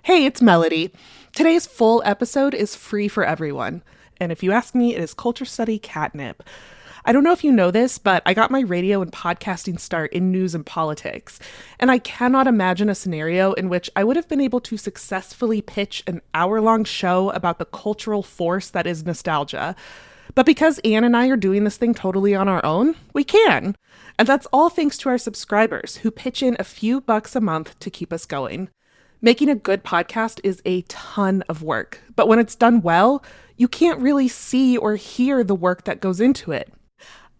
Hey, it's Melody. Today's full episode is free for everyone. And if you ask me, it is culture study catnip. I don't know if you know this, but I got my radio and podcasting start in news and politics. And I cannot imagine a scenario in which I would have been able to successfully pitch an hour-long show about the cultural force that is nostalgia. But because Anne and I are doing this thing totally on our own, we can. And that's all thanks to our subscribers who pitch in a few bucks a month to keep us going. Making a good podcast is a ton of work, but when it's done well, you can't really see or hear the work that goes into it.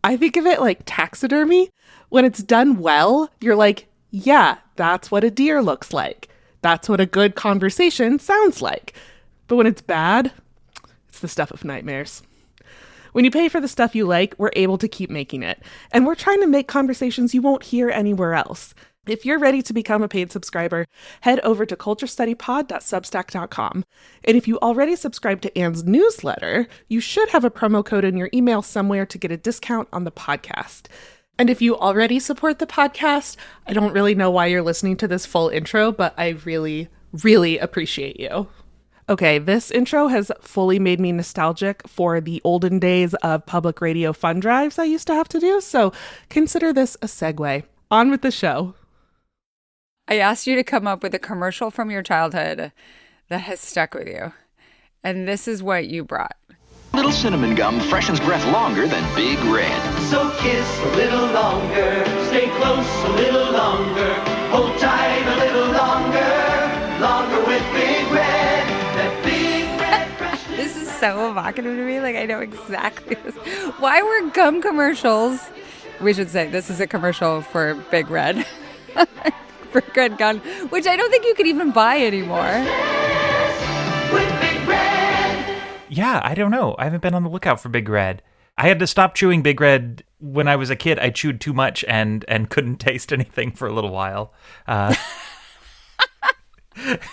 I think of it like taxidermy. When it's done well, you're like, yeah, that's what a deer looks like. That's what a good conversation sounds like. But when it's bad, it's the stuff of nightmares. When you pay for the stuff you like, we're able to keep making it. And we're trying to make conversations you won't hear anywhere else. If you're ready to become a paid subscriber, head over to culturestudypod.substack.com. And if you already subscribe to Anne's newsletter, you should have a promo code in your email somewhere to get a discount on the podcast. And if you already support the podcast, I don't really know why you're listening to this full intro, but I really, really appreciate you. Okay, this intro has fully made me nostalgic for the olden days of public radio fund drives I used to have to do, so consider this a segue. On with the show. I asked you to come up with a commercial from your childhood that has stuck with you. And this is what you brought. Little cinnamon gum freshens breath longer than Big Red. So kiss a little longer, stay close a little longer, hold tight a little longer, longer with Big Red. That Big Red freshness. This is so evocative to me. Like, I know exactly this. Why were gum commercials? We should say this is a commercial for Big Red. For good gun, which I don't think you could even buy anymore. With Big Red. Yeah, I don't know. I haven't been on the lookout for Big Red. I had to stop chewing Big Red when I was a kid. I chewed too much and couldn't taste anything for a little while.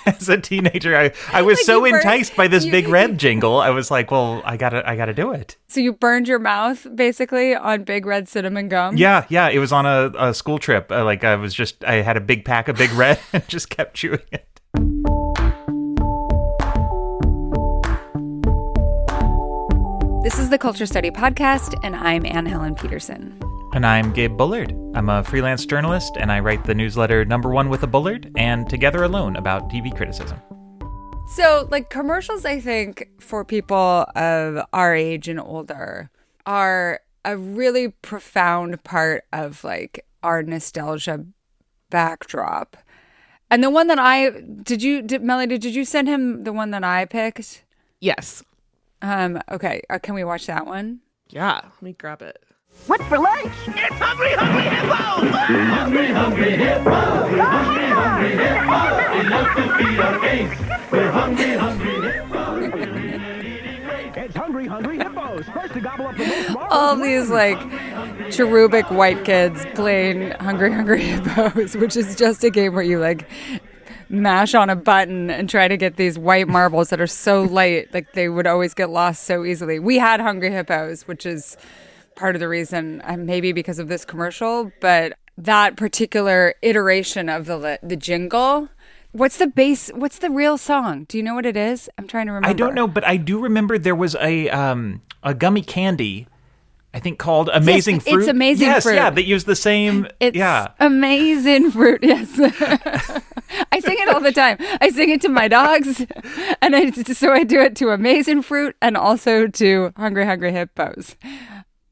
As a teenager, I was like so enticed by this Big Red jingle. I was like, well, I gotta do it. So you burned your mouth basically on Big Red cinnamon gum? Yeah. It was on a school trip. I had a big pack of Big Red and just kept chewing it. This is the Culture Study Podcast, and I'm Anne Helen Peterson. And I'm Gabe Bullard. I'm a freelance journalist, and I write the newsletter Number One with a Bullard and Together Alone about TV criticism. So, like, commercials, I think, for people of our age and older are a really profound part of, like, our nostalgia backdrop. And the one that Melody, did you send him the one that I picked? Yes. Okay. Can we watch that one? Yeah, let me grab it. What's for lunch? It's Hungry Hungry Hippos! Hungry Hungry Hippos! Hungry Hungry Hippos! We love to feed our case. We're Hungry Hungry Hippos! It's Hungry Hungry Hippos! First to gobble up the most all these, like, cherubic white kids playing Hungry Hungry Hippos, which is just a game where you, like, mash on a button and try to get these white marbles that are so light, like they would always get lost so easily. We had Hungry Hippos, which is part of the reason, maybe because of this commercial, but that particular iteration of the jingle. What's the real song? Do you know what it is? I'm trying to remember. I don't know, but I do remember there was a gummy candy, I think, called Amazing Fruit. It's Amazing Fruit. Yes, yeah, that used the same. It's Amazing Fruit, yes. I sing it all the time. I sing it to my dogs, and so I do it to Amazing Fruit and also to Hungry Hungry Hippos.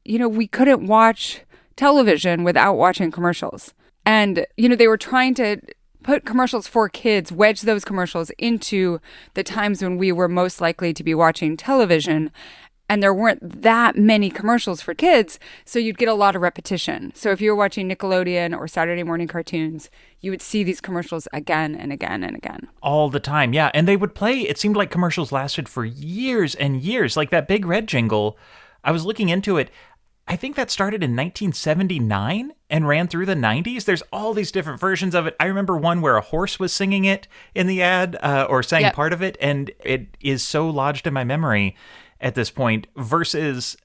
You know, we couldn't watch television without watching commercials. And, you know, they were trying to put commercials for kids, wedge those commercials into the times when we were most likely to be watching television. And there weren't that many commercials for kids, so you'd get a lot of repetition. So if you were watching Nickelodeon or Saturday morning cartoons, you would see these commercials again and again and again. All the time, yeah. And they would play, it seemed like commercials lasted for years and years. Like that Big Red jingle, I was looking into it. I think that started in 1979 and ran through the 90s. There's all these different versions of it. I remember one where a horse was singing it in the ad or sang part of it, and it is so lodged in my memory at this point versus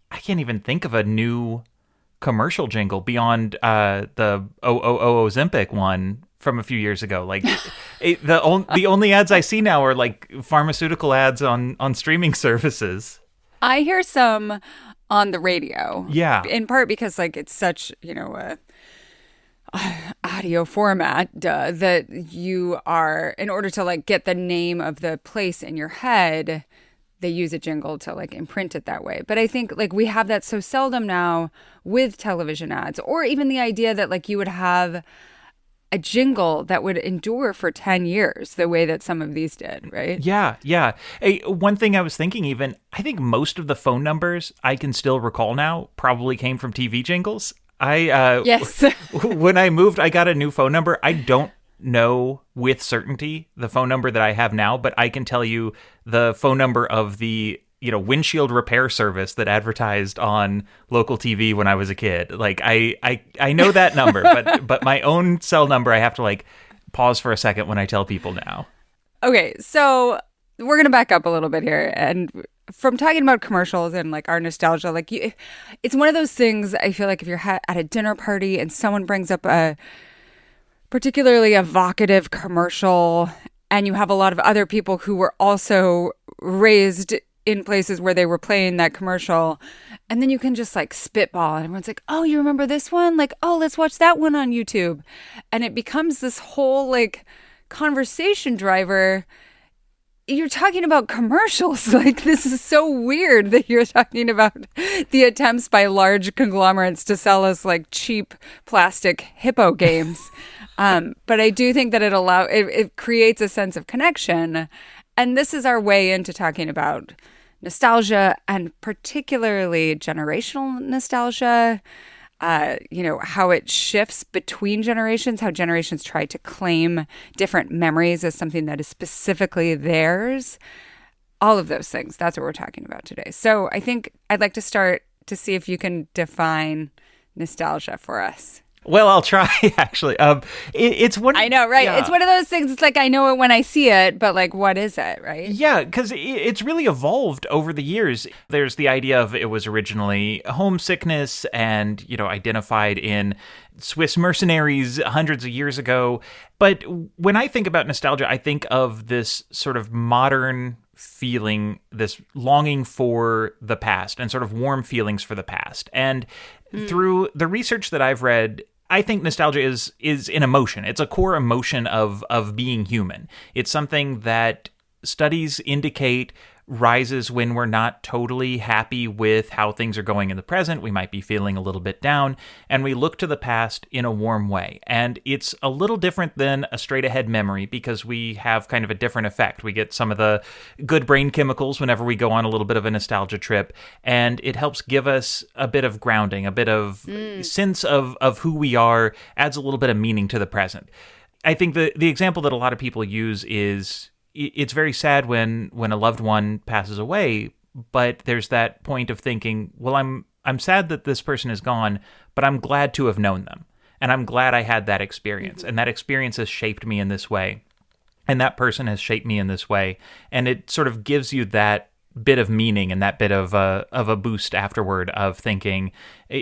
I can't even think of a new commercial jingle beyond the Ozempic one from a few years ago. Like the only ads I see now are like pharmaceutical ads on streaming services. I hear some on the radio. Yeah. In part because like it's such, a audio format that you are, in order to like get the name of the place in your head, they use a jingle to like imprint it that way. But I think like we have that so seldom now with television ads, or even the idea that like you would have a jingle that would endure for 10 years the way that some of these did, right? Yeah. Hey, one thing I was thinking even, I think most of the phone numbers I can still recall now probably came from TV jingles. Yes. When I moved, I got a new phone number. I don't know with certainty the phone number that I have now, but I can tell you the phone number of the windshield repair service that advertised on local TV when I was a kid. Like I know that number, but my own cell number I have to like pause for a second when I tell people now. Okay, so we're gonna back up a little bit here, and from talking about commercials and like our nostalgia, like it's one of those things. I feel like if you're at a dinner party and someone brings up a particularly evocative commercial, and you have a lot of other people who were also raised in places where they were playing that commercial, and then you can just like spitball and everyone's like, oh, you remember this one? Like, oh, let's watch that one on YouTube. And it becomes this whole like conversation driver. You're talking about commercials. Like, this is so weird that you're talking about the attempts by large conglomerates to sell us like cheap plastic hippo games. But I do think that it creates a sense of connection. And this is our way into talking about nostalgia, and particularly generational nostalgia, how it shifts between generations, how generations try to claim different memories as something that is specifically theirs. All of those things. That's what we're talking about today. So I think I'd like to start to see if you can define nostalgia for us. Well, I'll try, actually. It's one. I know, right? Yeah. It's one of those things. It's like I know it when I see it, but like, what is it, right? Yeah, because it's really evolved over the years. There's the idea of it was originally homesickness and, identified in Swiss mercenaries hundreds of years ago. But when I think about nostalgia, I think of this sort of modern feeling, this longing for the past and sort of warm feelings for the past. And through the research that I've read, I think nostalgia is an emotion. It's a core emotion of being human. It's something that studies indicate rises when we're not totally happy with how things are going in the present. We might be feeling a little bit down, and we look to the past in a warm way. And it's a little different than a straight ahead memory because we have kind of a different effect. We get some of the good brain chemicals whenever we go on a little bit of a nostalgia trip, and it helps give us a bit of grounding, a bit of sense of who we are, adds a little bit of meaning to the present. I think the example that a lot of people use is it's very sad when a loved one passes away, but there's that point of thinking, well, I'm sad that this person is gone, but I'm glad to have known them. And I'm glad I had that experience. And that experience has shaped me in this way. And that person has shaped me in this way. And it sort of gives you that bit of meaning and that bit of a boost afterward of thinking,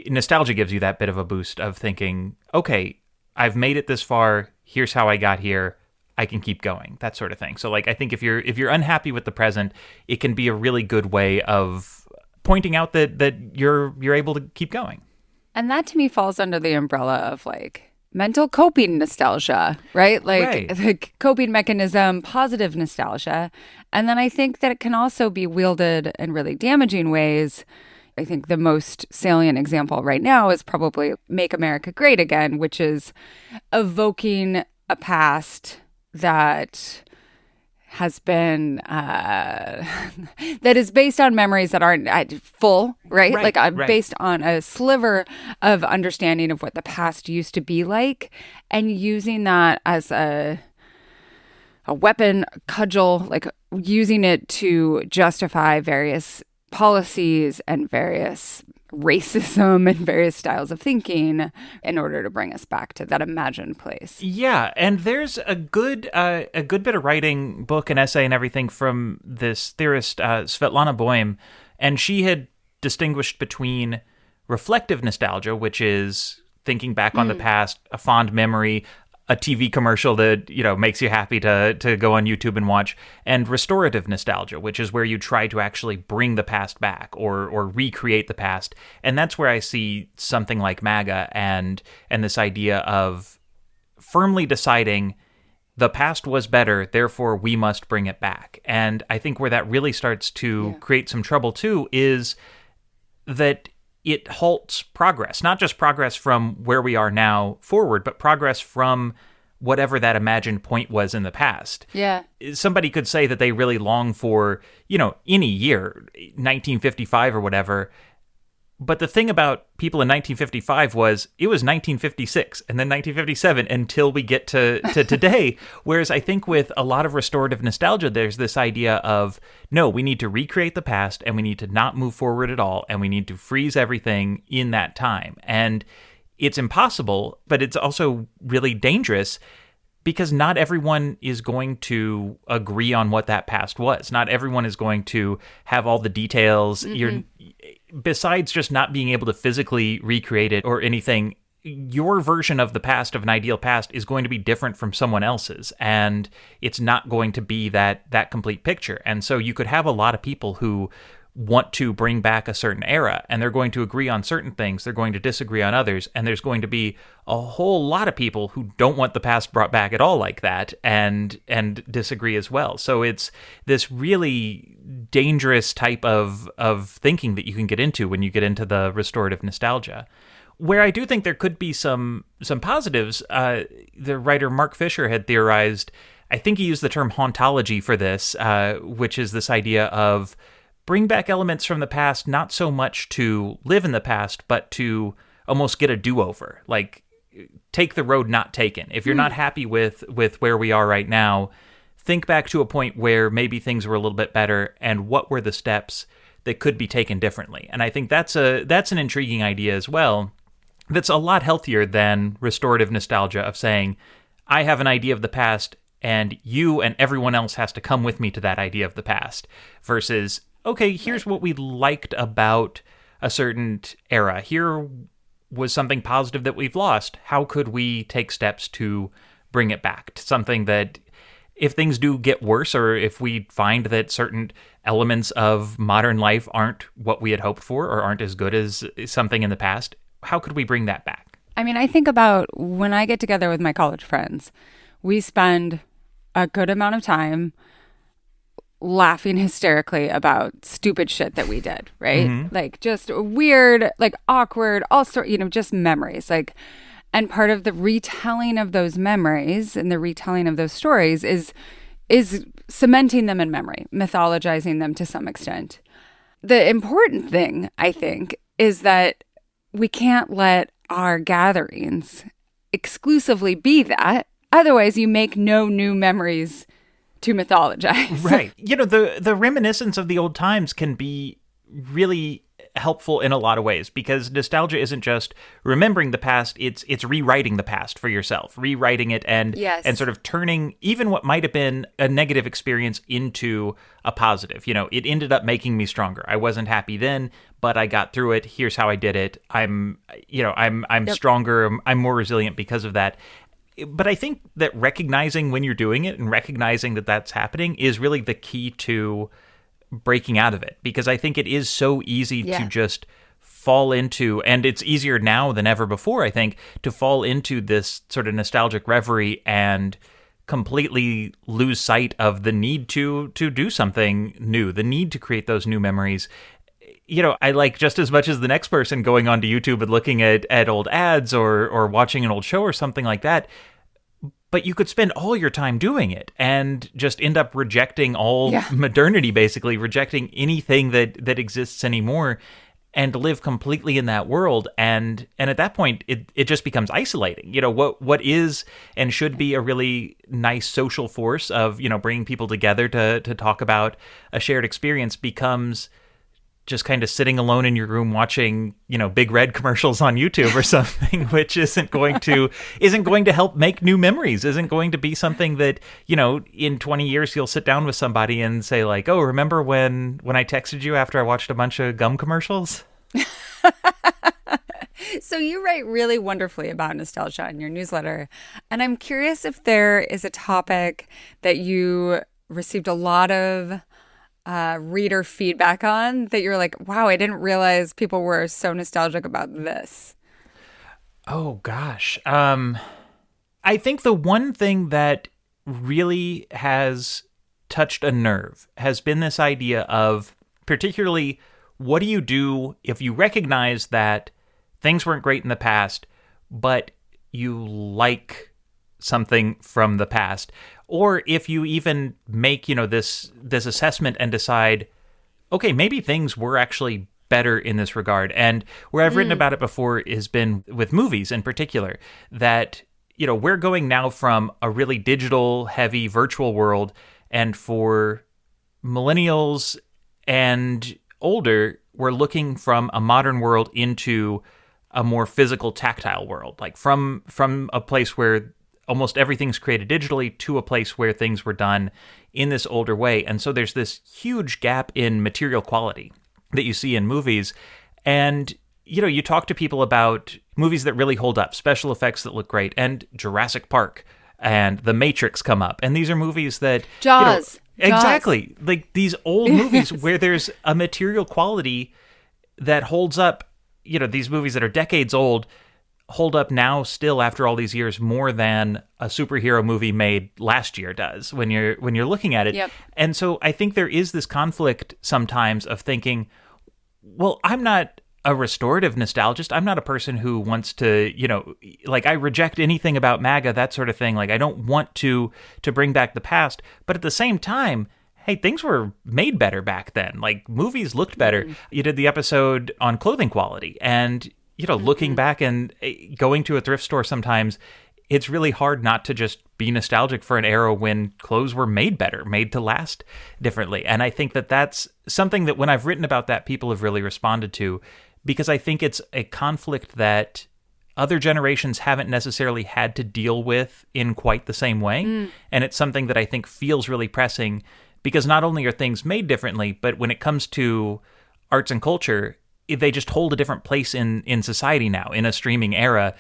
nostalgia gives you that bit of a boost of thinking, okay, I've made it this far. Here's how I got here. I can keep going, that sort of thing. So like, I think if you're unhappy with the present, it can be a really good way of pointing out that you're able to keep going. And that to me falls under the umbrella of like mental coping nostalgia, right? Like the coping mechanism, positive nostalgia. And then I think that it can also be wielded in really damaging ways. I think the most salient example right now is probably Make America Great Again, which is evoking a past that has been that is based on memories that aren't full, right? Based on a sliver of understanding of what the past used to be like, and using that as a weapon, cudgel, like using it to justify various policies and various racism and various styles of thinking in order to bring us back to that imagined place. Yeah, and there's a good bit of writing, book and essay and everything from this theorist, Svetlana Boym, and she had distinguished between reflective nostalgia, which is thinking back on the past, a fond memory, a TV commercial that, makes you happy to go on YouTube and watch, and restorative nostalgia, which is where you try to actually bring the past back or recreate the past. And that's where I see something like MAGA and this idea of firmly deciding the past was better, therefore we must bring it back. And I think where that really starts to create some trouble too is that it halts progress, not just progress from where we are now forward, but progress from whatever that imagined point was in the past. Yeah. Somebody could say that they really long for, any year, 1955 or whatever. But the thing about people in 1955 was it was 1956 and then 1957 until we get to today. Whereas I think with a lot of restorative nostalgia, there's this idea of, no, we need to recreate the past and we need to not move forward at all. And we need to freeze everything in that time. And it's impossible, but it's also really dangerous because not everyone is going to agree on what that past was. Not everyone is going to have all the details. Besides just not being able to physically recreate it or anything, your version of the past, of an ideal past, is going to be different from someone else's. And it's not going to be that complete picture. And so you could have a lot of people who want to bring back a certain era, and they're going to agree on certain things, they're going to disagree on others, and there's going to be a whole lot of people who don't want the past brought back at all like that, and disagree as well. So it's this really dangerous type of thinking that you can get into when you get into the restorative nostalgia. Where I do think there could be some positives, the writer Mark Fisher had theorized, I think he used the term hauntology for this, which is this idea of bring back elements from the past, not so much to live in the past, but to almost get a do-over. Like, take the road not taken. If you're not happy with where we are right now, think back to a point where maybe things were a little bit better, and what were the steps that could be taken differently. And I think that's an intriguing idea as well. That's a lot healthier than restorative nostalgia of saying, I have an idea of the past, and you and everyone else has to come with me to that idea of the past, versus, okay, here's what we liked about a certain era. Here was something positive that we've lost. How could we take steps to bring it back to something that, if things do get worse, or if we find that certain elements of modern life aren't what we had hoped for or aren't as good as something in the past, how could we bring that back? I mean, I think about when I get together with my college friends, we spend a good amount of time laughing hysterically about stupid shit that we did, right? Like just weird, like awkward, all sort, just memories. Like, and part of the retelling of those memories and the retelling of those stories is cementing them in memory, mythologizing them to some extent. The important thing, I think, is that we can't let our gatherings exclusively be that. Otherwise, you make no new memories to mythologize. Right. The reminiscence of the old times can be really helpful in a lot of ways, because nostalgia isn't just remembering the past, it's rewriting the past for yourself, rewriting it and sort of turning even what might have been a negative experience into a positive. It ended up making me stronger. I wasn't happy then, but I got through it. Here's how I did it. I'm stronger. I'm more resilient because of that. But I think that recognizing when you're doing it and recognizing that that's happening is really the key to breaking out of it, because I think it is so easy to just fall into, and it's easier now than ever before, I think, to fall into this sort of nostalgic reverie and completely lose sight of the need to do something new, the need to create those new memories. I like just as much as the next person going onto YouTube and looking at old ads or watching an old show or something like that. But you could spend all your time doing it and just end up rejecting all modernity, basically rejecting anything that exists anymore, and live completely in that world. And at that point, it just becomes isolating. What is and should be a really nice social force of, bringing people together to talk about a shared experience becomes just kind of sitting alone in your room watching, Big Red commercials on YouTube or something, which isn't going to help make new memories, isn't going to be something that, in 20 years you'll sit down with somebody and say like, oh, remember when I texted you after I watched a bunch of gum commercials? So you write really wonderfully about nostalgia in your newsletter. And I'm curious if there is a topic that you received a lot of reader feedback on that you're like, wow, I didn't realize people were so nostalgic about this. Oh, gosh. I think the one thing that really has touched a nerve has been this idea of, particularly, what do you do if you recognize that things weren't great in the past, but you like something from the past? Or if you even make, this assessment and decide, okay, maybe things were actually better in this regard. And where I've written about it before has been with movies in particular, that, we're going now from a really digital, heavy, virtual world, and for millennials and older, we're looking from a modern world into a more physical, tactile world, like from a place where almost everything's created digitally to a place where things were done in this older way. And so there's this huge gap in material quality that you see in movies. And, you talk to people about movies that really hold up, special effects that look great, and Jurassic Park and The Matrix come up. And these are movies that... Jaws. Exactly. Like these old movies where there's a material quality that holds up, these movies that are decades old hold up now still after all these years more than a superhero movie made last year does when you're looking at it. Yep. And so I think there is this conflict sometimes of thinking, well, I'm not a restorative nostalgist. I'm not a person who wants to, I reject anything about MAGA, that sort of thing. Like I don't want to bring back the past, but at the same time, hey, things were made better back then. Like movies looked better. You did the episode on clothing quality, and looking back and going to a thrift store sometimes, it's really hard not to just be nostalgic for an era when clothes were made better, made to last differently. And I think that that's something that when I've written about that, people have really responded to, because I think it's a conflict that other generations haven't necessarily had to deal with in quite the same way. And it's something that I think feels really pressing, because not only are things made differently, but when it comes to arts and culture, they just hold a different place in society now. In a streaming era,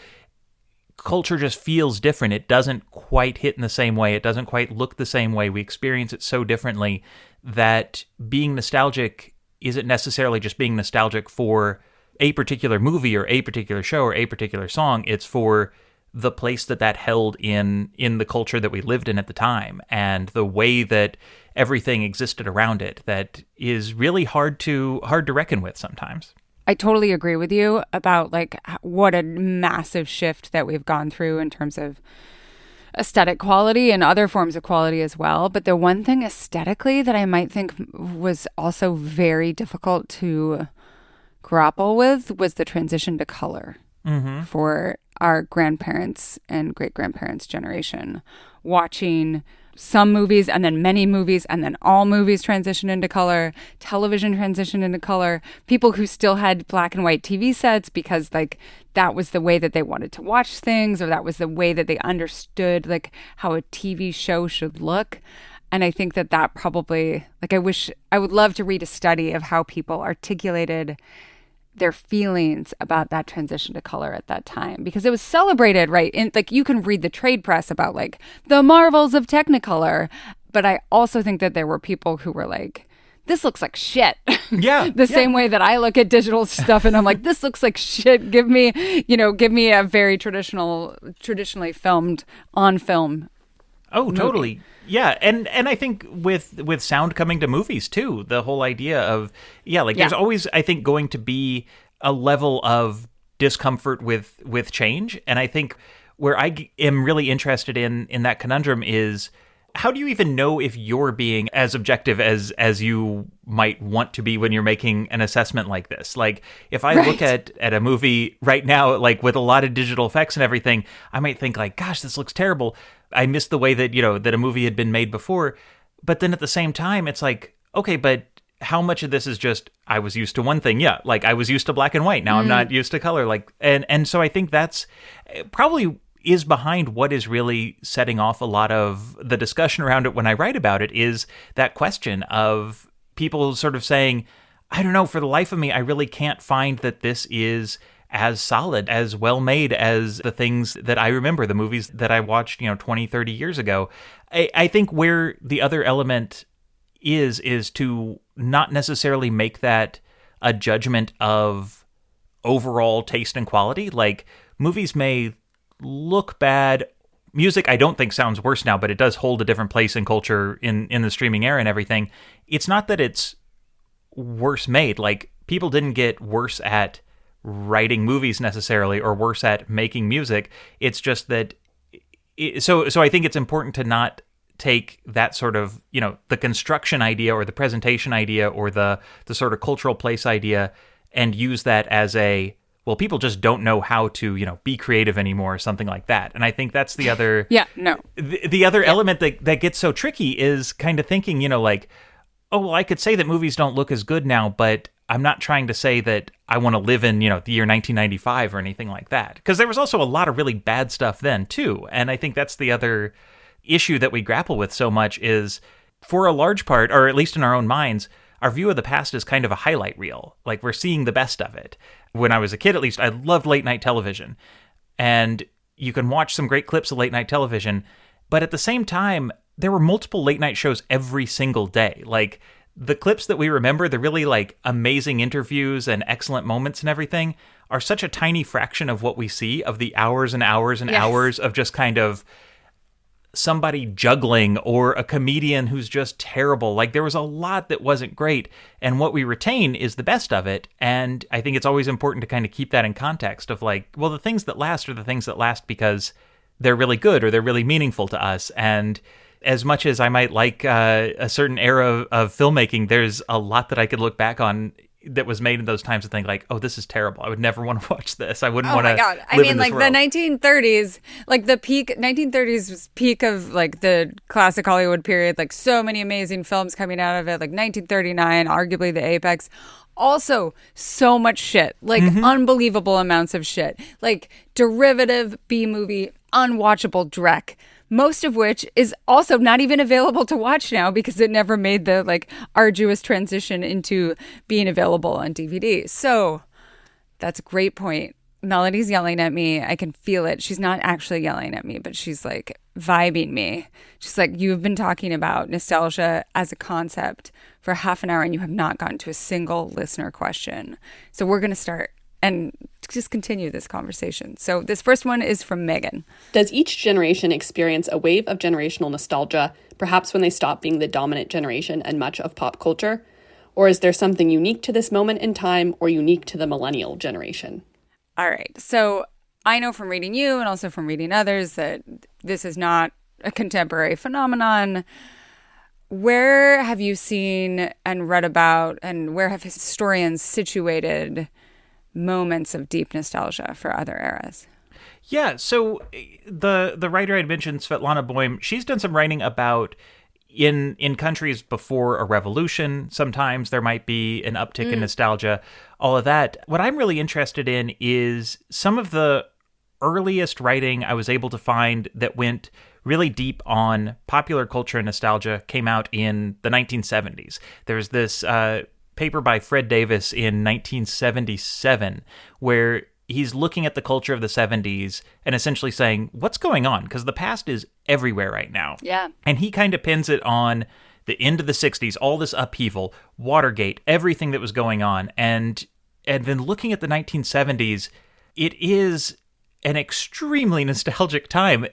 culture just feels different. It doesn't quite hit in the same way. It doesn't quite look the same way. We experience it so differently that being nostalgic isn't necessarily just being nostalgic for a particular movie or a particular show or a particular song. It's for the place that held in the culture that we lived in at the time, and the way that everything existed around it, that is really hard to reckon with sometimes. I totally agree with you about like what a massive shift that we've gone through in terms of aesthetic quality and other forms of quality as well. But the one thing aesthetically that I might think was also very difficult to grapple with was the transition to color for our grandparents and great-grandparents' generation. Watching some movies and then many movies and then all movies transition into color, television transition into color, people who still had black and white TV sets because like that was the way that they wanted to watch things, or that was the way that they understood like how a TV show should look. And I think that probably, like, I would love to read a study of how people articulated their feelings about that transition to color at that time, because it was celebrated, right? And like you can read the trade press about like the marvels of Technicolor, but I also think that there were people who were like, this looks like shit. Yeah. Same way that I look at digital stuff and I'm like, this looks like shit. Give me a very traditionally filmed on film. Oh, movie. totally. Yeah, and I think with sound coming to movies too, the whole idea of there's always, I think, going to be a level of discomfort with change, and I think where I am really interested in that conundrum is, how do you even know if you're being as objective as you might want to be when you're making an assessment like this? Like, if I look at a movie right now, like with a lot of digital effects and everything, I might think like, gosh, this looks terrible. I missed the way that, that a movie had been made before. But then at the same time, it's like, okay, but how much of this is just, I was used to one thing. Yeah, like I was used to black and white. Now I'm not used to color. Like, and so I think that's probably is behind what is really setting off a lot of the discussion around it when I write about it, is that question of people sort of saying, I don't know, for the life of me, I really can't find that this is as solid, as well made as the things that I remember, the movies that I watched, 20, 30 years ago. I think where the other element is to not necessarily make that a judgment of overall taste and quality. Like, movies may look bad. Music, I don't think sounds worse now, but it does hold a different place in culture in the streaming era and everything. It's not that it's worse made. Like, people didn't get worse at writing movies necessarily or worse at making music. It's just that so I think it's important to not take that sort of, the construction idea or the presentation idea or the sort of cultural place idea and use that as well, people just don't know how to, be creative anymore or something like that. And I think that's the other the other element that gets so tricky is kind of thinking, like, oh, well, I could say that movies don't look as good now, but I'm not trying to say that I want to live in, the year 1995 or anything like that. Because there was also a lot of really bad stuff then, too. And I think that's the other issue that we grapple with so much is, for a large part, or at least in our own minds, our view of the past is kind of a highlight reel. Like, we're seeing the best of it. When I was a kid, at least, I loved late night television. And you can watch some great clips of late night television. But at the same time, there were multiple late night shows every single day. Like, the clips that we remember, the really like amazing interviews and excellent moments and everything, are such a tiny fraction of what we see, of the hours and hours and hours of just kind of somebody juggling or a comedian who's just terrible. Like, there was a lot that wasn't great, and what we retain is the best of it. And I think it's always important to kind of keep that in context of like, well, the things that last are the things that last because they're really good or they're really meaningful to us. And as much as I might like a certain era of filmmaking, there's a lot that I could look back on that was made in those times and think like, oh, this is terrible. I would never want to watch this. I wouldn't want to. Oh my God. I mean, like world. The 1930s, like the peak 1930s was peak of like the classic Hollywood period, like so many amazing films coming out of it, like 1939, arguably the apex. Also, so much shit, like unbelievable amounts of shit, like derivative B-movie, unwatchable dreck. Most of which is also not even available to watch now because it never made the like arduous transition into being available on DVD. So that's a great point. Melody's yelling at me. I can feel it. She's not actually yelling at me, but she's like vibing me. She's like, you've been talking about nostalgia as a concept for half an hour and you have not gotten to a single listener question. So we're going to start and just continue this conversation. So this first one is from Megan. Does each generation experience a wave of generational nostalgia, perhaps when they stop being the dominant generation and much of pop culture? Or is there something unique to this moment in time or unique to the millennial generation? All right. So I know from reading you and also from reading others that this is not a contemporary phenomenon. Where have you seen and read about, and where have historians situated moments of deep nostalgia for other eras? Yeah, so the writer I'd mentioned, Svetlana Boym, she's done some writing about in countries before a revolution. Sometimes there might be an uptick in nostalgia, all of that. What I'm really interested in is some of the earliest writing I was able to find that went really deep on popular culture and nostalgia came out in the 1970s. There's this paper by Fred Davis in 1977 where he's looking at the culture of the 70s and essentially saying, what's going on? Because the past is everywhere right now. Yeah. And he kind of pins it on the end of the 60s, all this upheaval, Watergate, everything that was going on. And then looking at the 1970s, it is an extremely nostalgic time.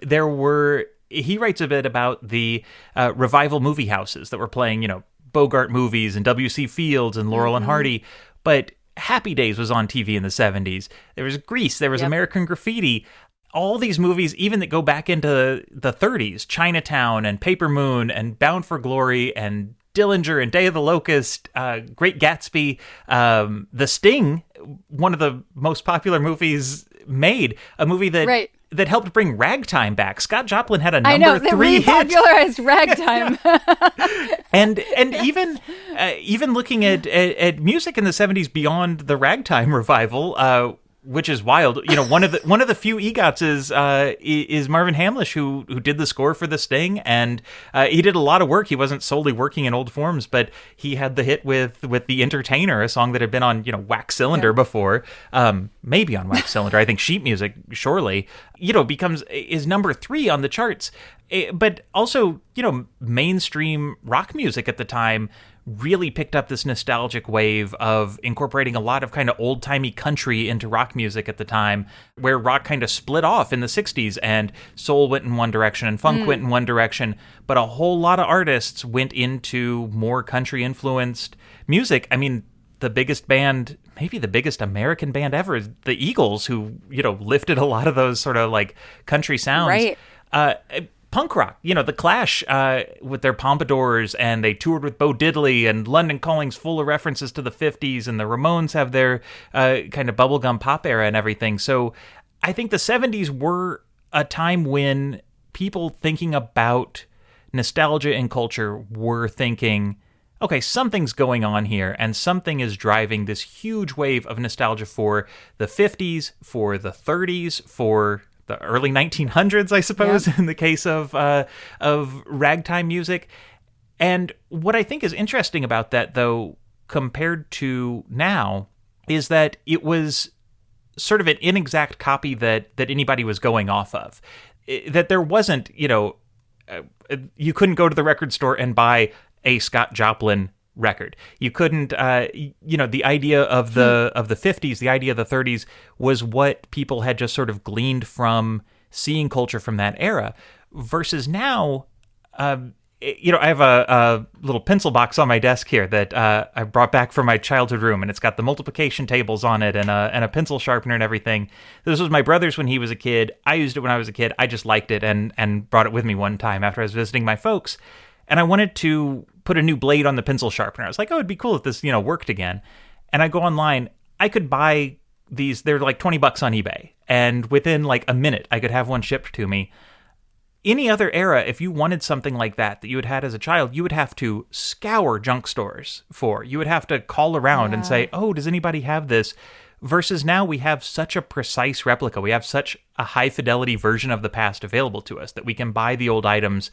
He writes a bit about the revival movie houses that were playing, Bogart movies and W.C. Fields and Laurel and Hardy, but Happy Days was on TV in the 70s. There was Grease, there was American Graffiti. All these movies, even that go back into the 30s, Chinatown and Paper Moon and Bound for Glory and Dillinger and Day of the Locust, Great Gatsby, The Sting, one of the most popular movies made, a movie that that helped bring ragtime back. Scott Joplin had a number 3 hit. Popularized ragtime. and even looking at music in the 70s beyond the ragtime revival, which is wild. You know, one of the few EGOTs is Marvin Hamlish, who did the score for The Sting, and he did a lot of work. He wasn't solely working in old forms, but he had the hit with The Entertainer, a song that had been on, you know, Wax Cylinder before, maybe on Wax Cylinder. I think Sheet Music, surely, you know, is number 3 on the charts. But also, you know, mainstream rock music at the time really picked up this nostalgic wave of incorporating a lot of kind of old-timey country into rock music at the time, where rock kind of split off in the 60s and soul went in one direction and funk went in one direction, but a whole lot of artists went into more country-influenced music. I mean, the biggest band, maybe the biggest American band ever, is the Eagles, who, you know, lifted a lot of those sort of like country sounds. Right. Punk rock, you know, the Clash with their pompadours, and they toured with Bo Diddley, and London Calling's full of references to the 50s, and the Ramones have their kind of bubblegum pop era and everything. So I think the 70s were a time when people thinking about nostalgia and culture were thinking, okay, something's going on here, and something is driving this huge wave of nostalgia for the 50s, for the 30s, for the early 1900s, I suppose, in the case of ragtime music. And what I think is interesting about that, though, compared to now, is that it was sort of an inexact copy that anybody was going off of. That there wasn't, you know, you couldn't go to the record store and buy a Scott Joplin record. You couldn't, you know, the idea of the 50s, the idea of the 30s was what people had just sort of gleaned from seeing culture from that era. Versus now, you know, I have a little pencil box on my desk here that I brought back from my childhood room, and it's got the multiplication tables on it and a pencil sharpener and everything. This was my brother's when he was a kid. I used it when I was a kid. I just liked it and brought it with me one time after I was visiting my folks. And I wanted to put a new blade on the pencil sharpener. I was like, oh, it'd be cool if this, you know, worked again. And I go online. I could buy these. They're like $20 on eBay. And within like a minute, I could have one shipped to me. Any other era, if you wanted something like that you had had as a child, you would have to scour junk stores for. You would have to call around and say, oh, does anybody have this? Versus now we have such a precise replica. We have such a high-fidelity version of the past available to us that we can buy the old items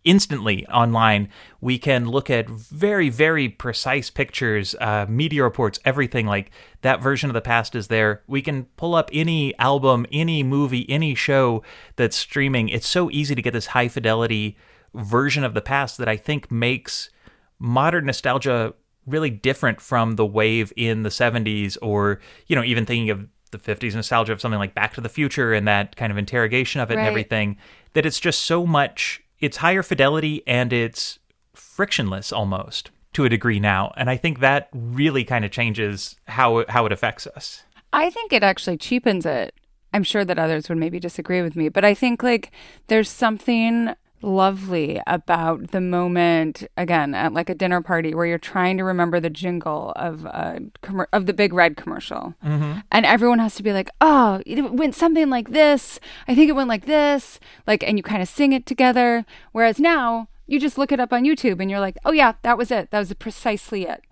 instantly online. We can look at very, very precise pictures, media reports, everything. Like that version of the past is there. We can pull up any album, any movie, any show that's streaming. It's so easy to get this high fidelity version of the past that I think makes modern nostalgia really different from the wave in the 70s, or, you know, even thinking of the 50s nostalgia of something like Back to the Future and that kind of interrogation of it and everything, that it's just so much. It's higher fidelity and it's frictionless almost to a degree now. And I think that really kind of changes how it affects us. I think it actually cheapens it. I'm sure that others would maybe disagree with me, but I think like there's something lovely about the moment, again, at like a dinner party where you're trying to remember the jingle of the Big Red commercial. Mm-hmm. And everyone has to be like, oh, it went something like this. I think it went like this. Like, and you kind of sing it together. Whereas now you just look it up on YouTube and you're like, oh yeah, that was it. That was precisely it.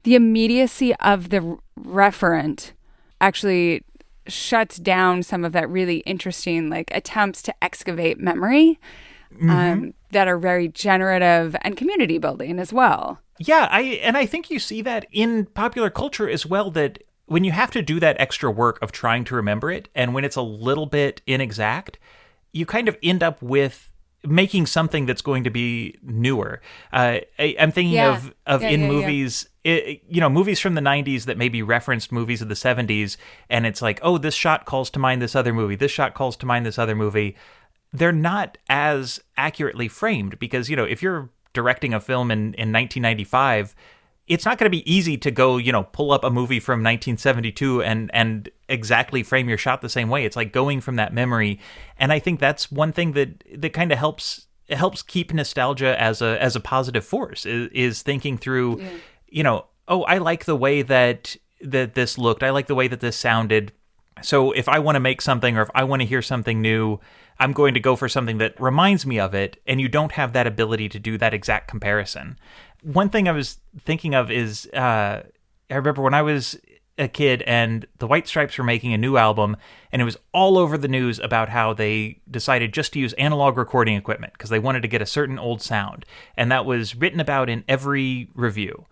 The immediacy of the referent actually shuts down some of that really interesting like attempts to excavate memory. That are very generative and community building as well. Yeah, I think you see that in popular culture as well, that when you have to do that extra work of trying to remember it, and when it's a little bit inexact, you kind of end up with making something that's going to be newer. I'm thinking of movies, you know, movies from the 90s that maybe referenced movies of the 70s, and it's like, oh, this shot calls to mind this other movie, this shot calls to mind this other movie. They're not as accurately framed because, you know, if you're directing a film in 1995, it's not going to be easy to go, you know, pull up a movie from 1972 and exactly frame your shot the same way. It's like going from that memory. And I think that's one thing that kind of helps keep nostalgia as a positive force is thinking through, you know, oh, I like the way that this looked. I like the way that this sounded. So if I want to make something or if I want to hear something new, I'm going to go for something that reminds me of it, and you don't have that ability to do that exact comparison. One thing I was thinking of is, I remember when I was a kid and the White Stripes were making a new album, and it was all over the news about how they decided just to use analog recording equipment because they wanted to get a certain old sound. And that was written about in every review.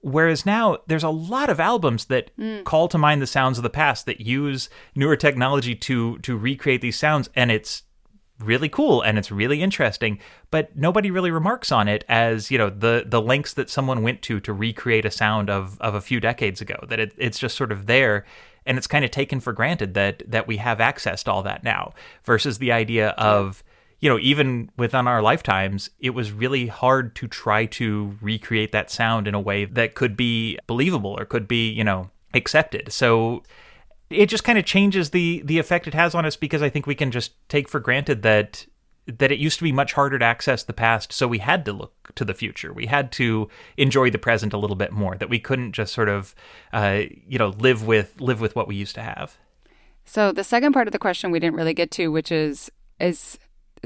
Whereas now there's a lot of albums that call to mind the sounds of the past, that use newer technology to recreate these sounds, and it's really cool and it's really interesting, but nobody really remarks on it as, the lengths that someone went to recreate a sound of a few decades ago, that it's just sort of there, and it's kind of taken for granted that we have access to all that now, versus the idea of, even within our lifetimes, it was really hard to try to recreate that sound in a way that could be believable or could be, accepted. So it just kind of changes the effect it has on us, because I think we can just take for granted that it used to be much harder to access the past, so we had to look to the future. We had to enjoy the present a little bit more, that we couldn't just sort of, live with what we used to have. So the second part of the question we didn't really get to, which is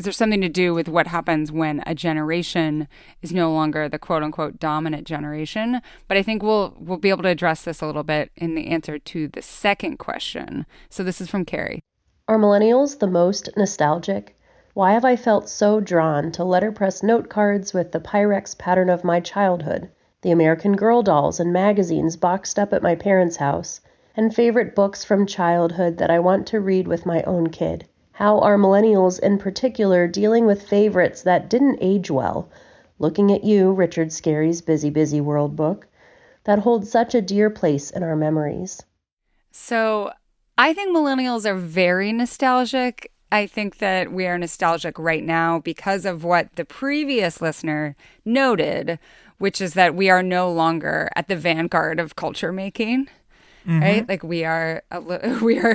there something to do with what happens when a generation is no longer the quote unquote dominant generation? But I think we'll be able to address this a little bit in the answer to the second question. So this is from Carrie. Are millennials the most nostalgic? Why have I felt so drawn to letterpress note cards with the Pyrex pattern of my childhood, the American Girl dolls and magazines boxed up at my parents' house, and favorite books from childhood that I want to read with my own kid? How are millennials in particular dealing with favorites that didn't age well? Looking at you, Richard Scarry's Busy, Busy World book, that holds such a dear place in our memories. So I think millennials are very nostalgic. I think that we are nostalgic right now because of what the previous listener noted, which is that we are no longer at the vanguard of culture making. Mm-hmm. Right? Like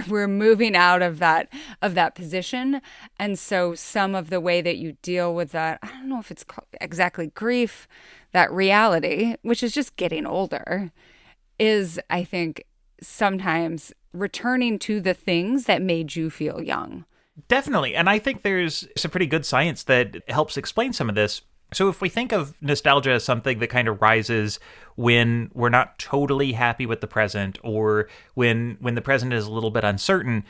we're moving out of that position. And so some of the way that you deal with that, I don't know if it's exactly grief, that reality, which is just getting older, is, I think, sometimes returning to the things that made you feel young. Definitely. And I think there's some pretty good science that helps explain some of this. So if we think of nostalgia as something that kind of rises when we're not totally happy with the present, or when the present is a little bit uncertain,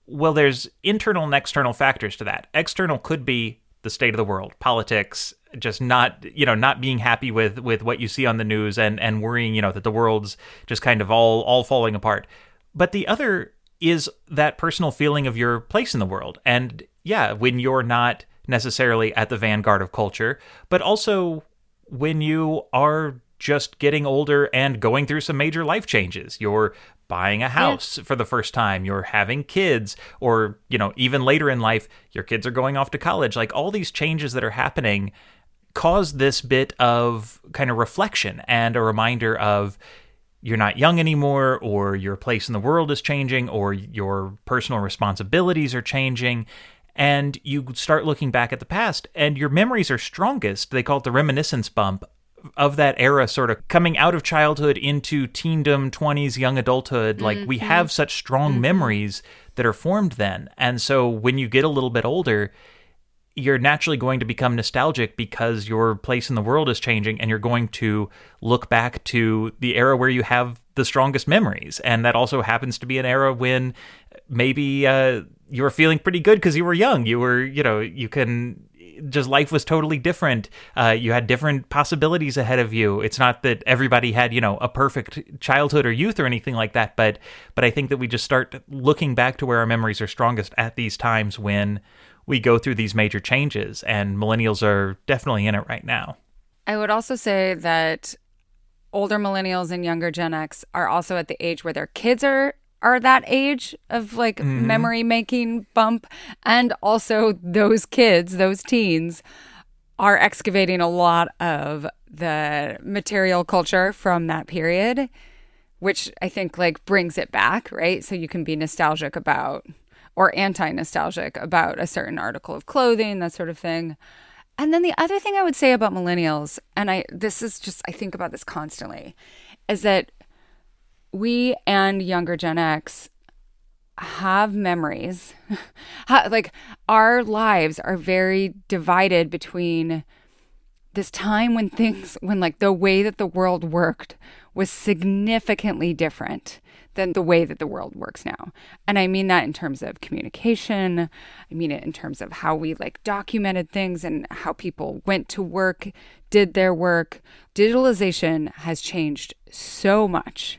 well, there's internal and external factors to that. External could be the state of the world, politics, just not being happy with what you see on the news and worrying, that the world's just kind of all falling apart. But the other is that personal feeling of your place in the world. And yeah, when you're not necessarily at the vanguard of culture, but also when you are just getting older and going through some major life changes. You're buying a house for the first time, you're having kids, or, even later in life, your kids are going off to college. Like, all these changes that are happening cause this bit of kind of reflection and a reminder of you're not young anymore, or your place in the world is changing, or your personal responsibilities are changing. And you start looking back at the past, and your memories are strongest. They call it the reminiscence bump of that era, sort of coming out of childhood into teendom, 20s, young adulthood. Like, we have such strong memories that are formed then. And so when you get a little bit older, you're naturally going to become nostalgic because your place in the world is changing, and you're going to look back to the era where you have the strongest memories. And that also happens to be an era when maybe you were feeling pretty good because you were young. You were, life was totally different. You had different possibilities ahead of you. It's not that everybody had, a perfect childhood or youth or anything like that. But I think that we just start looking back to where our memories are strongest at these times when we go through these major changes. And millennials are definitely in it right now. I would also say that older millennials and younger Gen X are also at the age where their kids are that age of memory making bump. And also those kids, those teens, are excavating a lot of the material culture from that period, which I think brings it back, right? So you can be nostalgic about, or anti-nostalgic about, a certain article of clothing, that sort of thing. And then the other thing I would say about millennials, and I think about this constantly, is that we and younger Gen X have memories. Our lives are very divided between this time when like the way that the world worked was significantly different than the way that the world works now. And I mean that in terms of communication. I mean it in terms of how we like documented things and how people went to work, did their work. Digitalization has changed so much.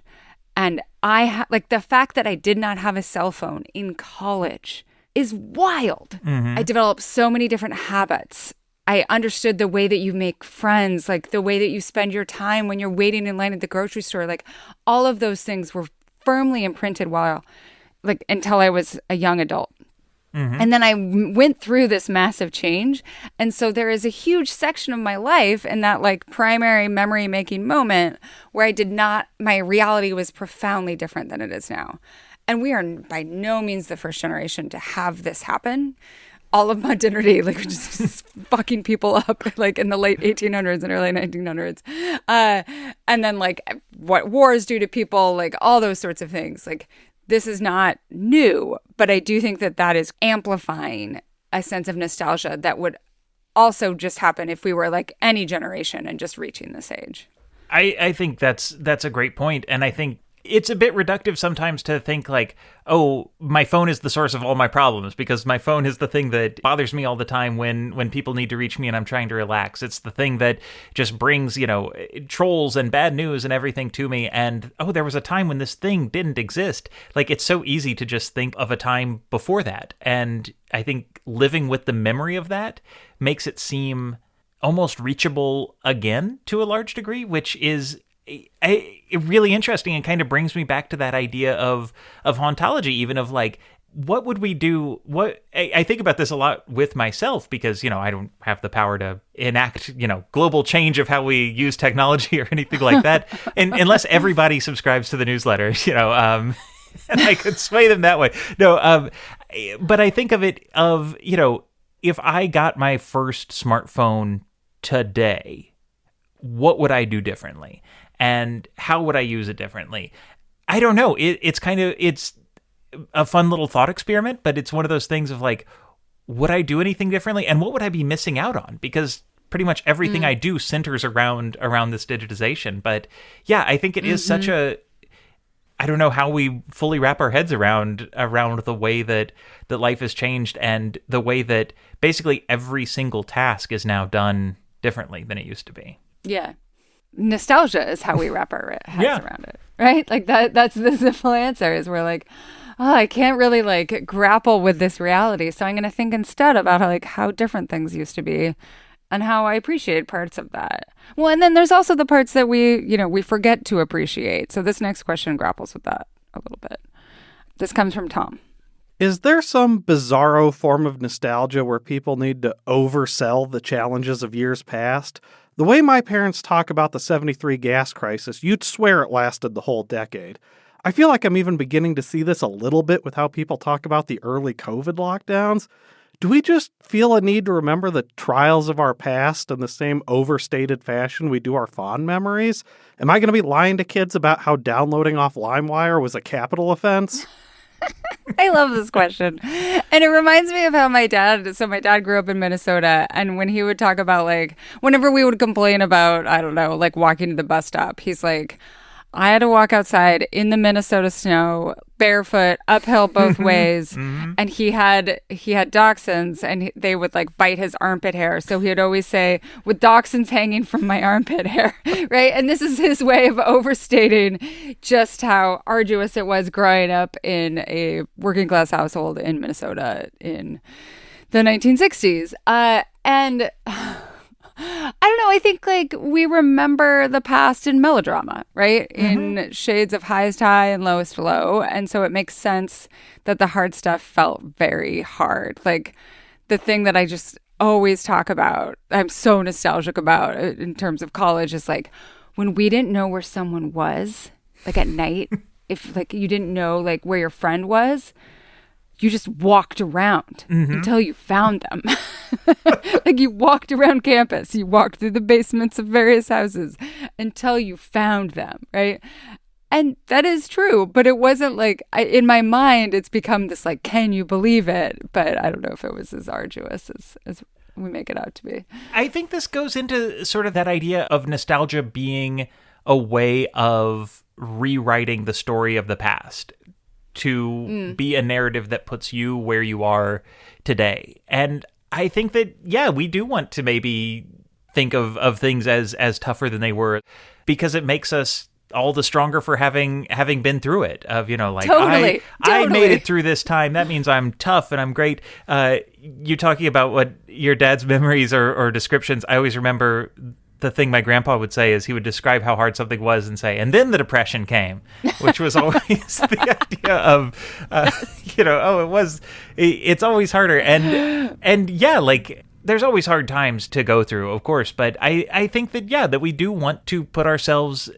And like the fact that I did not have a cell phone in college is wild. I developed so many different habits. I understood the way that you make friends, like the way that you spend your time when you're waiting in line at the grocery store. Like all of those things were firmly imprinted until I was a young adult. And then I went through this massive change. And so there is a huge section of my life in that like primary memory making moment where my reality was profoundly different than it is now. And we are by no means the first generation to have this happen. All of modernity, like just fucking people up like in the late 1800s and early 1900s. And then like what wars do to people, like all those sorts of things. Like this is not new, but I do think that is amplifying a sense of nostalgia that would also just happen if we were like any generation and just reaching this age. I think that's a great point. And I think it's a bit reductive sometimes to think like, oh, my phone is the source of all my problems because my phone is the thing that bothers me all the time when people need to reach me and I'm trying to relax. It's the thing that just brings, trolls and bad news and everything to me. And, oh, there was a time when this thing didn't exist. Like, it's so easy to just think of a time before that. And I think living with the memory of that makes it seem almost reachable again to a large degree, which is really interesting and kind of brings me back to that idea of hauntology, even of like, what would we do? I think about this a lot with myself because, I don't have the power to enact, global change of how we use technology or anything like that. And unless everybody subscribes to the newsletter, and I could sway them that way. No, but I think of it if I got my first smartphone today, what would I do differently? And how would I use it differently? I don't know. It's a fun little thought experiment, but it's one of those things of like, would I do anything differently? And what would I be missing out on? Because pretty much everything I do centers around this digitization. But yeah, I think it is such I don't know how we fully wrap our heads around the way that life has changed and the way that basically every single task is now done differently than it used to be. Yeah. Nostalgia is how we wrap our heads around it, right? Like that's the simple answer is we're like, oh, I can't really like grapple with this reality. So I'm going to think instead about how different things used to be and how I appreciate parts of that. Well, and then there's also the parts that we forget to appreciate. So this next question grapples with that a little bit. This comes from Tom. Is there some bizarro form of nostalgia where people need to oversell the challenges of years past? The way my parents talk about the 73 gas crisis, you'd swear it lasted the whole decade. I feel like I'm even beginning to see this a little bit with how people talk about the early COVID lockdowns. Do we just feel a need to remember the trials of our past in the same overstated fashion we do our fond memories? Am I going to be lying to kids about how downloading off LimeWire was a capital offense? I love this question. And it reminds me of how my dad grew up in Minnesota. And when he would talk about whenever we would complain about, I don't know, walking to the bus stop, he's like, I had to walk outside in the Minnesota snow, barefoot, uphill both ways. And he had dachshunds and they would bite his armpit hair. So he'd always say, with dachshunds hanging from my armpit hair, right? And this is his way of overstating just how arduous it was growing up in a working class household in Minnesota in the 1960s. And I don't know. I think we remember the past in melodrama, right? In shades of highest high and lowest low. And so it makes sense that the hard stuff felt very hard. The thing that I just always talk about, I'm so nostalgic about in terms of college is when we didn't know where someone was, at night, if you didn't know where your friend was, you just walked around until you found them. You walked around campus. You walked through the basements of various houses until you found them, right? And that is true, but it wasn't in my mind, it's become this can you believe it? But I don't know if it was as arduous as we make it out to be. I think this goes into sort of that idea of nostalgia being a way of rewriting the story of the past to be a narrative that puts you where you are today. And I think that, yeah, we do want to maybe think of things as tougher than they were, because it makes us all the stronger for having been through it. Of, you know, like, Totally. I made it through this time. That means I'm tough and I'm great. You talking about what your dad's memories or descriptions. I always remember the thing my grandpa would say is he would describe how hard something was and say, and then the Depression came, which was always the idea of, you know, it's always harder. And yeah, like, there's always hard times to go through, of course. But I think that, yeah, that we do want to put ourselves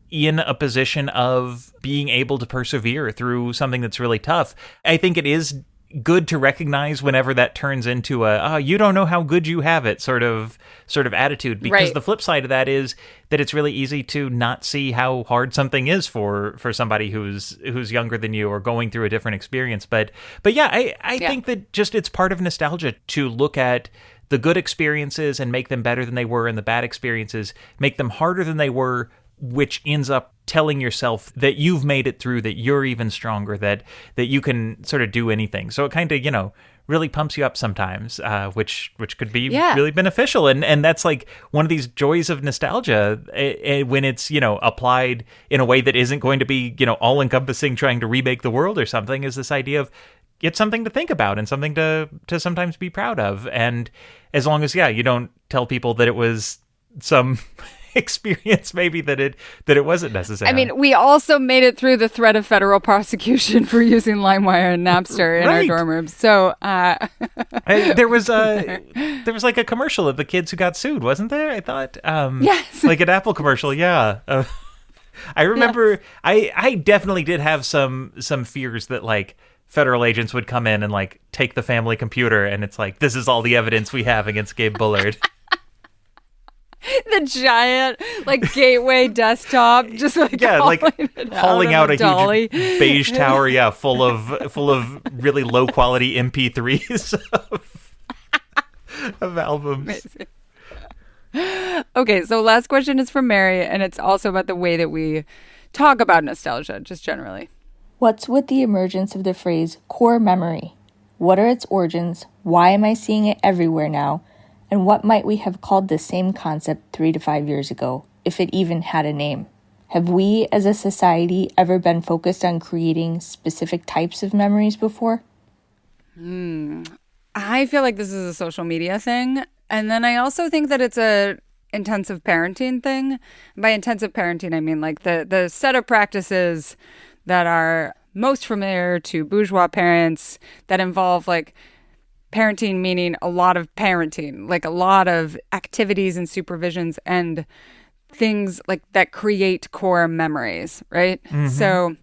in a position of being able to persevere through something that's really tough. I think it is good to recognize whenever that turns into a, oh, you don't know how good you have it sort of attitude, because the flip side of that is that it's really easy to not see how hard something is for somebody who's younger than you or going through a different experience. But yeah, I think that just it's part of nostalgia to look at the good experiences and make them better than they were, and the bad experiences make them harder than they were, which ends up telling yourself that you've made it through, that you're even stronger, that you can sort of do anything. So it kind of, you know, really pumps you up sometimes, which could be really beneficial. And that's like one of these joys of nostalgia when it's, you know, applied in a way that isn't going to be, you know, all encompassing, trying to remake the world or something, is this idea of it's something to think about and something to sometimes be proud of. And as long as, you don't tell people that it was some experience maybe that it wasn't necessary. I mean, we also made it through the threat of federal prosecution for using LimeWire and Napster in our dorm rooms. So there was like a commercial of the kids who got sued, wasn't there? I thought yes, like an Apple commercial. Yeah. I remember I definitely did have some fears that like federal agents would come in and like take the family computer, and it's like, this is all the evidence we have against Gabe Bullard. The giant, like, gateway desktop, just like hauling out a huge beige tower, full of really low quality MP3s of albums. Amazing. Okay, so last question is from Mary, and it's also about the way that we talk about nostalgia, just generally. What's with the emergence of the phrase core memory? What are its origins? Why am I seeing it everywhere now? And what might we have called the same concept 3 to 5 years ago, if it even had a name? Have we, as a society, ever been focused on creating specific types of memories before? I feel like this is a social media thing. And then I also think that it's a intensive parenting thing. By intensive parenting, I mean like the set of practices that are most familiar to bourgeois parents that involve like parenting, meaning a lot of parenting, like a lot of activities and supervisions and things like that create core memories, right? Mm-hmm. So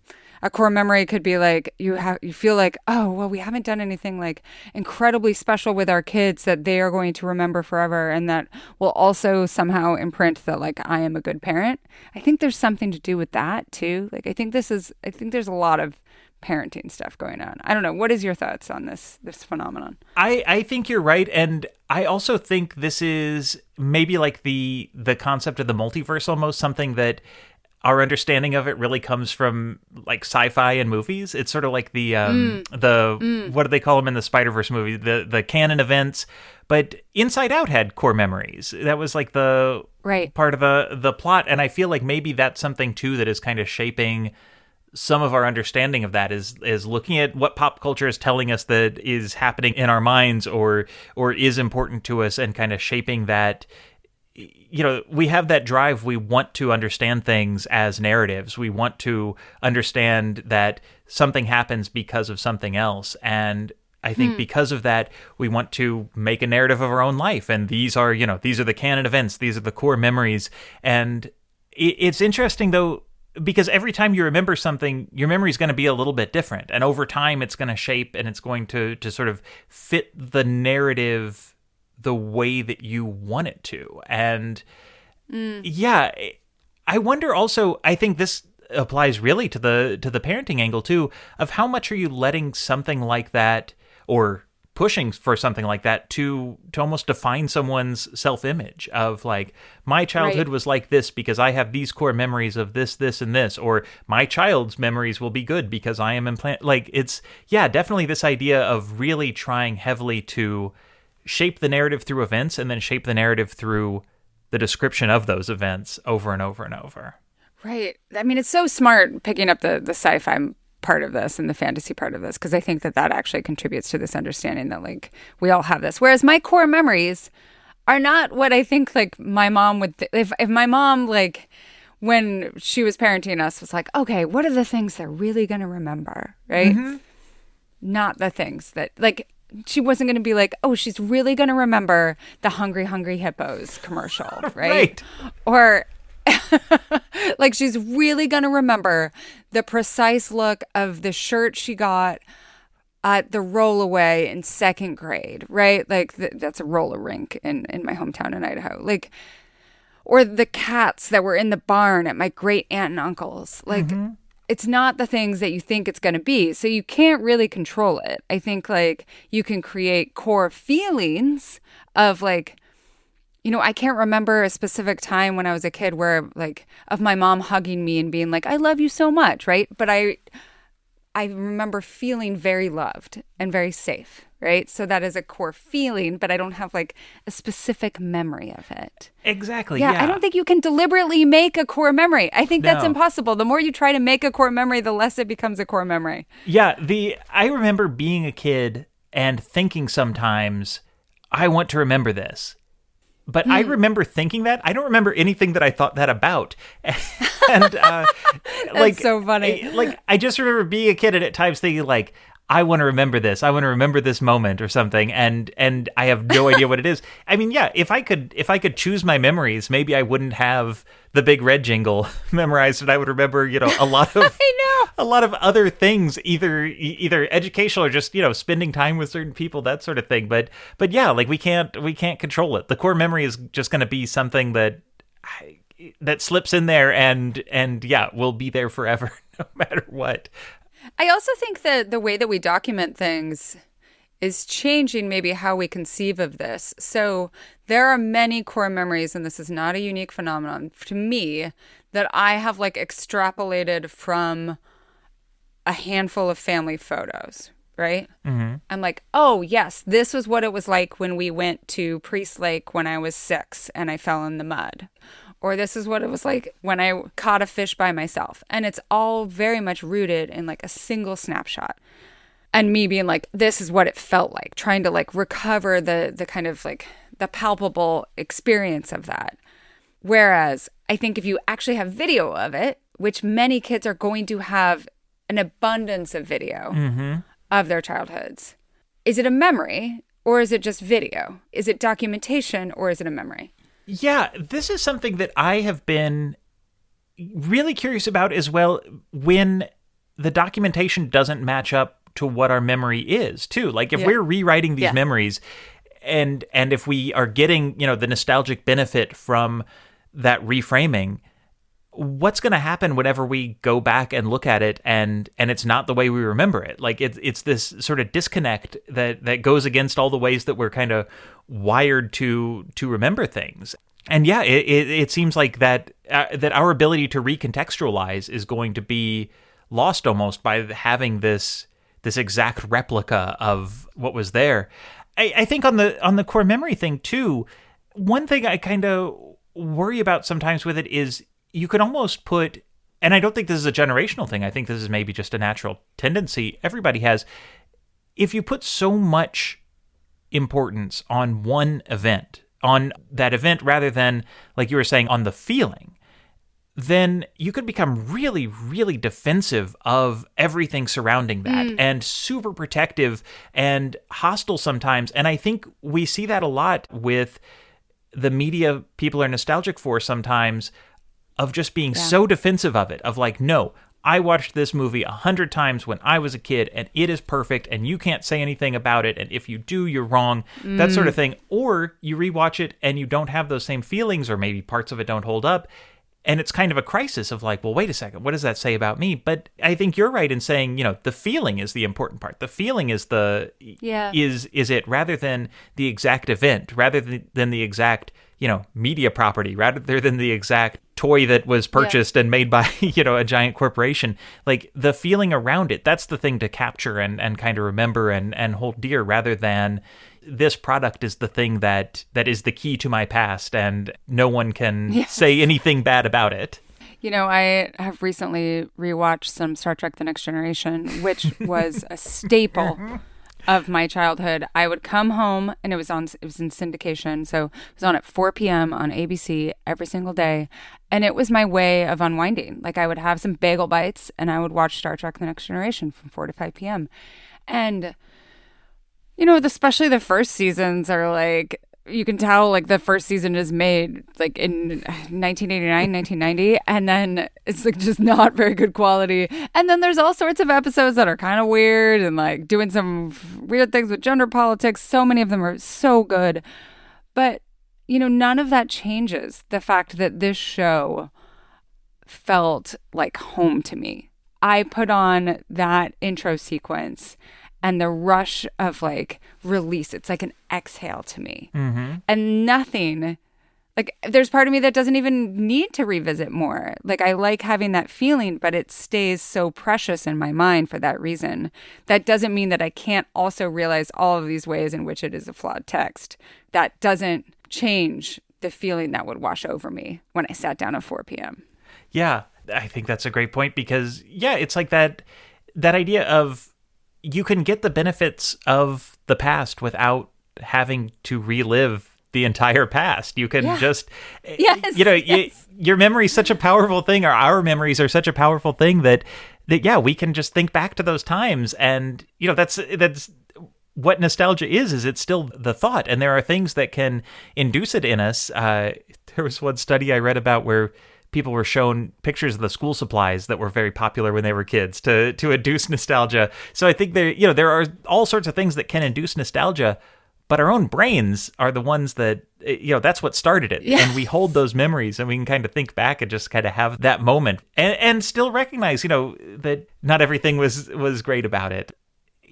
a core memory could be like you feel like, oh, well, we haven't done anything like incredibly special with our kids that they are going to remember forever, and that will also somehow imprint that like I am a good parent. I think there's something to do with that too. Like I think there's a lot of parenting stuff going on. I don't know. What is your thoughts on this phenomenon? I think you're right. And I also think this is maybe like the concept of the multiverse, almost something that our understanding of it really comes from like sci-fi and movies. It's sort of like the what do they call them in the Spider-Verse movie? The canon events. But Inside Out had core memories. That was like the part of the plot. And I feel like maybe that's something too that is kind of shaping some of our understanding of that, is looking at what pop culture is telling us that is happening in our minds or is important to us, and kind of shaping that. You know, we have that drive. We want to understand things as narratives. We want to understand that something happens because of something else. And I think because of that, we want to make a narrative of our own life. And these are the canon events. These are the core memories. And it's interesting, though, because every time you remember something, your memory is going to be a little bit different. And over time, it's going to shape and it's going to sort of fit the narrative the way that you want it to. And I wonder also, I think this applies really to the parenting angle too, of how much are you letting something like that, or pushing for something like that to almost define someone's self-image of like, my childhood was like this because I have these core memories of this, this, and this, or my child's memories will be good because I am like, it's, yeah, definitely this idea of really trying heavily to shape the narrative through events and then shape the narrative through the description of those events over and over and over. Right. I mean, it's so smart picking up the sci-fi part of this and the fantasy part of this, because I think that actually contributes to this understanding that like we all have this. Whereas my core memories are not what I think like my mom would if my mom, like when she was parenting us, was like, okay, what are the things they're really going to remember, right? Mm-hmm. Not the things that like she wasn't going to be like, oh, she's really going to remember the Hungry Hungry Hippos commercial, right? Or like she's really going to remember the precise look of the shirt she got at the rollaway in second grade, right? Like that's a roller rink in my hometown in Idaho. Like, or the cats that were in the barn at my great aunt and uncle's. Like, it's not the things that you think it's going to be. So you can't really control it. I think like you can create core feelings of like, you know, I can't remember a specific time when I was a kid where like of my mom hugging me and being like, I love you so much, right? But I remember feeling very loved and very safe, right? So that is a core feeling, but I don't have like a specific memory of it. Exactly. Yeah. I don't think you can deliberately make a core memory. I think that's impossible. The more you try to make a core memory, the less it becomes a core memory. Yeah. I remember being a kid and thinking sometimes, I want to remember this. But I remember thinking that. I don't remember anything that I thought that about. And that's so funny. I just remember being a kid and at times thinking like, I want to remember this. I want to remember this moment or something. And I have no idea what it is. I mean, yeah, if I could choose my memories, maybe I wouldn't have the Big Red Jingle memorized, and I would remember, you know, a lot of a lot of other things, either educational or just, you know, spending time with certain people, that sort of thing. But yeah, like we can't control it. The core memory is just going to be something that slips in there and yeah, will be there forever, no matter what. I also think that the way that we document things is changing maybe how we conceive of this. So there are many core memories, and this is not a unique phenomenon to me, that I have like extrapolated from a handful of family photos, right? Mm-hmm. I'm like, oh, yes, this was what it was like when we went to Priest Lake when I was 6 and I fell in the mud. Or this is what it was like when I caught a fish by myself. And it's all very much rooted in like a single snapshot. And me being like, this is what it felt like, trying to like recover the kind of like the palpable experience of that. Whereas I think if you actually have video of it, which many kids are going to have an abundance of video of their childhoods, is it a memory or is it just video? Is it documentation or is it a memory? Yeah, this is something that I have been really curious about as well when the documentation doesn't match up to what our memory is, too. Like if we're rewriting these memories and if we are getting, you know, the nostalgic benefit from that reframing, what's going to happen whenever we go back and look at it and it's not the way we remember it? Like it's this sort of disconnect that goes against all the ways that we're kind of wired to remember things. And yeah, it seems like that our ability to recontextualize is going to be lost almost by having this exact replica of what was there. I think on the core memory thing too, one thing I kind of worry about sometimes with it is you can almost put, and I don't think this is a generational thing, I think this is maybe just a natural tendency everybody has, if you put so much importance on one event, on that event rather than, like you were saying, on the feeling, then you could become really, really defensive of everything surrounding that and super protective and hostile sometimes. And I think we see that a lot with the media people are nostalgic for sometimes, of just being so defensive of it, of like, no, I watched this movie 100 times when I was a kid and it is perfect and you can't say anything about it. And if you do, you're wrong, that sort of thing. Or you rewatch it and you don't have those same feelings or maybe parts of it don't hold up. And it's kind of a crisis of like, well, wait a second, what does that say about me? But I think you're right in saying, the feeling is the important part. The feeling is is it, rather than the exact event, rather than the exact, media property, rather than the exact toy that was purchased and made by, a giant corporation. Like the feeling around it, that's the thing to capture and kind of remember and hold dear, rather than this product is the thing that is the key to my past and no one can say anything bad about it. I have recently rewatched some Star Trek The Next Generation, which was a staple of my childhood. I would come home and it was in syndication. So it was on at 4 p.m. on ABC every single day. And it was my way of unwinding. Like I would have some bagel bites and I would watch Star Trek The Next Generation from 4 to 5 p.m. And especially the first seasons are like, you can tell like the first season is made like in 1989, 1990, and then it's like just not very good quality. And then there's all sorts of episodes that are kind of weird and like doing some weird things with gender politics. So many of them are so good. But, none of that changes the fact that this show felt like home to me. I put on that intro sequence and the rush of like release, it's like an exhale to me. Mm-hmm. And nothing, like there's part of me that doesn't even need to revisit more. Like I like having that feeling, but it stays so precious in my mind for that reason. That doesn't mean that I can't also realize all of these ways in which it is a flawed text. That doesn't change the feeling that would wash over me when I sat down at 4 p.m. Yeah, I think that's a great point because, it's like that idea of, you can get the benefits of the past without having to relive the entire past. You can just, your memory is such a powerful thing, or our memories are such a powerful thing that we can just think back to those times. And, that's what nostalgia is it's still the thought. And there are things that can induce it in us. There was one study I read about where people were shown pictures of the school supplies that were very popular when they were kids to induce nostalgia. So I think there are all sorts of things that can induce nostalgia, but our own brains are the ones that, that's what started it. Yes. And we hold those memories and we can kind of think back and just kind of have that moment and still recognize, that not everything was great about it.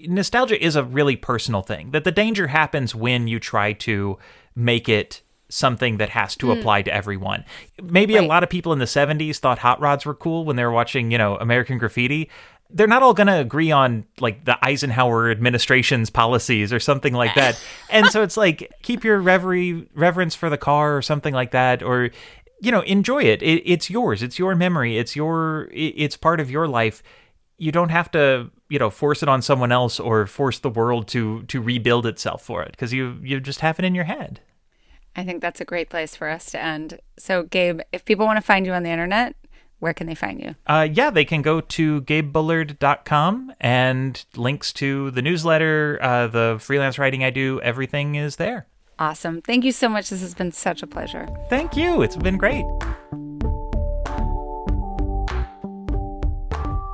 Nostalgia is a really personal thing, that the danger happens when you try to make it something that has to apply to everyone. Maybe a lot of people in the 70s thought hot rods were cool when they were watching, American Graffiti. They're not all going to agree on like the Eisenhower administration's policies or something like that. And so it's like, keep your reverence for the car or something like that, or, enjoy it. It's yours. It's your memory. It's part of your life. You don't have to, force it on someone else or force the world to rebuild itself for it, because you just have it in your head. I think that's a great place for us to end. So, Gabe, if people want to find you on the internet, where can they find you? They can go to gabebullard.com, and links to the newsletter, the freelance writing I do, everything is there. Awesome. Thank you so much. This has been such a pleasure. Thank you. It's been great.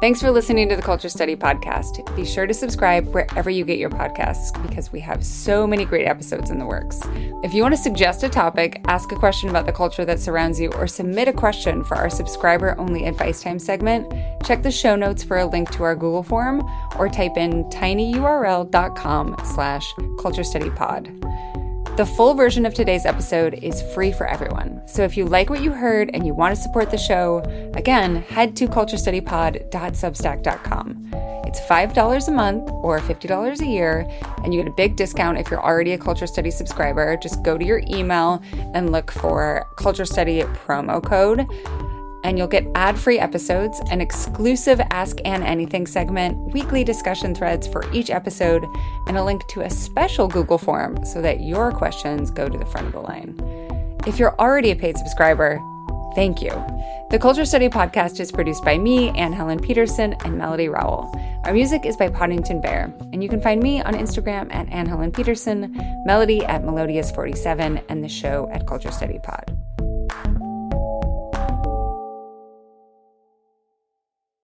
Thanks for listening to the Culture Study Podcast. Be sure to subscribe wherever you get your podcasts, because we have so many great episodes in the works. If you want to suggest a topic, ask a question about the culture that surrounds you, or submit a question for our subscriber-only advice time segment, check the show notes for a link to our Google form, or type in tinyurl.com/culturestudypod. The full version of today's episode is free for everyone. So if you like what you heard and you want to support the show, again, head to culturestudypod.substack.com. It's $5 a month or $50 a year, and you get a big discount if you're already a Culture Study subscriber. Just go to your email and look for Culture Study promo code, and you'll get ad-free episodes, an exclusive Ask Ann Anything segment, weekly discussion threads for each episode, and a link to a special Google form so that your questions go to the front of the line. If you're already a paid subscriber, thank you. The Culture Study Podcast is produced by me, Anne Helen Peterson, and Melody Rowell. Our music is by Poddington Bear, and you can find me on Instagram at Anne Helen Peterson, Melody at Melodious47, and the show at Culture Study Pod.